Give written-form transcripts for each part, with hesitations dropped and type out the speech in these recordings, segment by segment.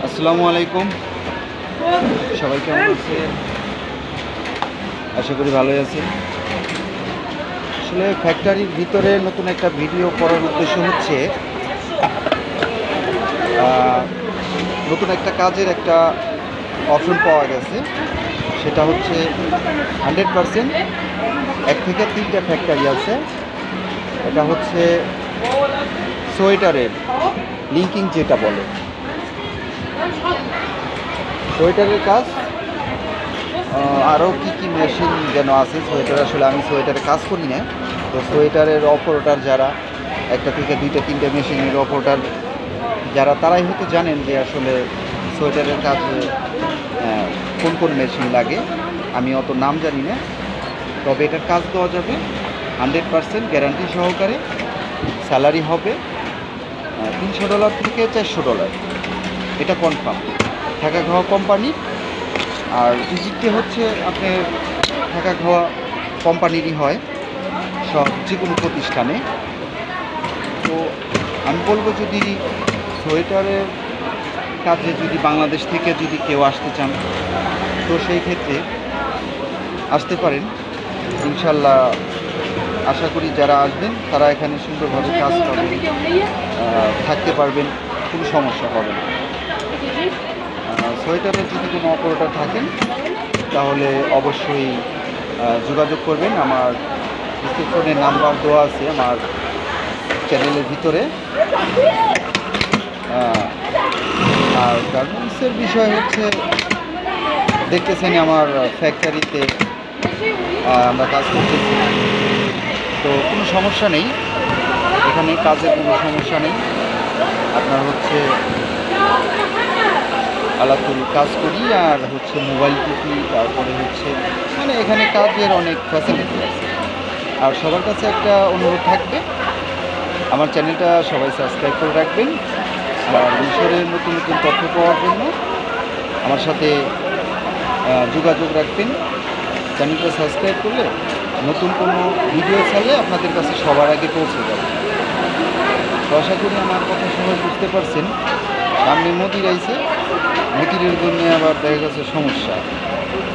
আসসালামু আলাইকুম, সবাই কেমন আছেন? আশা করি ভালোই আছেন। আসলে ফ্যাক্টরির ভিতরে নতুন একটা ভিডিও করার উদ্দেশ্য হচ্ছে নতুন একটা কাজের একটা অপশন পাওয়া গেছে। সেটা হচ্ছে 100% 1 থেকে 3টা ফ্যাক্টরি আছে। এটা হচ্ছে সোয়েটারের লিঙ্কিং, যেটা বলে সোয়েটারের কাজ। আরও কী মেশিন যেন আছে সোয়েটার, আসলে আমি সোয়েটারে কাজ করি না। তো সোয়েটারের অপারেটর যারা 1টা থেকে 2টা 3টে মেশিনের অপারেটর যারা, তারাই হয়তো জানেন যে আসলে সোয়েটারের কাজে কোন কোন মেশিন লাগে। আমি অত নাম জানি না, তবে এটার কাজ দেওয়া যাবে 100% গ্যারান্টি সহকারে। স্যালারি হবে $300 থেকে $400, এটা কনফার্ম। থাকা খাওয়া কোম্পানি, আর ভিজিটে হচ্ছে আপনার থাকা খাওয়া কোম্পানিরই হয় সব, যে কোনো প্রতিষ্ঠানে। তো আমি বলবো, যদি সোয়েটারের কাজে যদি বাংলাদেশ থেকে যদি কেউ আসতে চান, তো সেই ক্ষেত্রে আসতে পারেন ইনশাল্লাহ। আশা করি যারা আসবেন তারা এখানে সুন্দরভাবে কাজ করবেন, থাকতে পারবেন, কোনো সমস্যা হবে না। সোয়েটারের যদি কোনো অপারেটর থাকেন তাহলে অবশ্যই যোগাযোগ করবেন। আমার ডিসক্রিপশনের নাম্বার দেওয়া আছে আমার চ্যানেলের ভিতরে। আর গার্মেন্টসের বিষয় হচ্ছে, দেখতেছেন আমার ফ্যাক্টরিতে আমরা কাজ করতেছি, তো কোনো সমস্যা নেই এখানে, কাজের কোনো সমস্যা নেই। আপনার হচ্ছে আলাতুল কাজ করি, আর হচ্ছে মোবাইল টিপি, তারপরে হচ্ছে মানে এখানে কাজের অনেক ফ্যাসিলিটি আছে। আর সবার কাছে একটা অনুরোধ থাকবে, আমার চ্যানেলটা সবাই সাবস্ক্রাইব করে রাখবেন। আর মিশরের নতুন নতুন তথ্য পাওয়ার জন্য আমার সাথে যোগাযোগ রাখবেন। চ্যানেলটা সাবস্ক্রাইব করলে নতুন কোনো ভিডিও ছাড়লে আপনাদের কাছে সবার আগে পৌঁছে যাবে। তো আশা করি আমার কথা সবাই বুঝতে পারছেন। সামনে মতির আইছে, মতিরের জন্য আবার দেখা গেছে সমস্যা।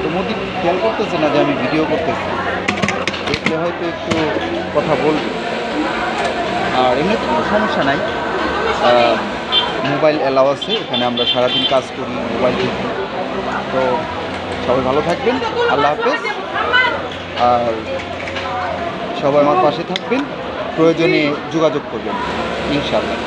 তো মতির খেয়াল করতেছে না যে আমি ভিডিও করতেছি, দেখলে হয়তো একটু কথা বলবে। আর এমনিতে কোনো সমস্যা নাই, মোবাইল অ্যালাউ আছে এখানে, আমরা সারাদিন কাজ করি, মোবাইল দেখি। তো সবাই ভালো থাকবেন, আল্লাহ হাফেজ। আর সবাই আমার পাশে থাকবেন, প্রয়োজনে যোগাযোগ করবেন ইনশাআল্লাহ।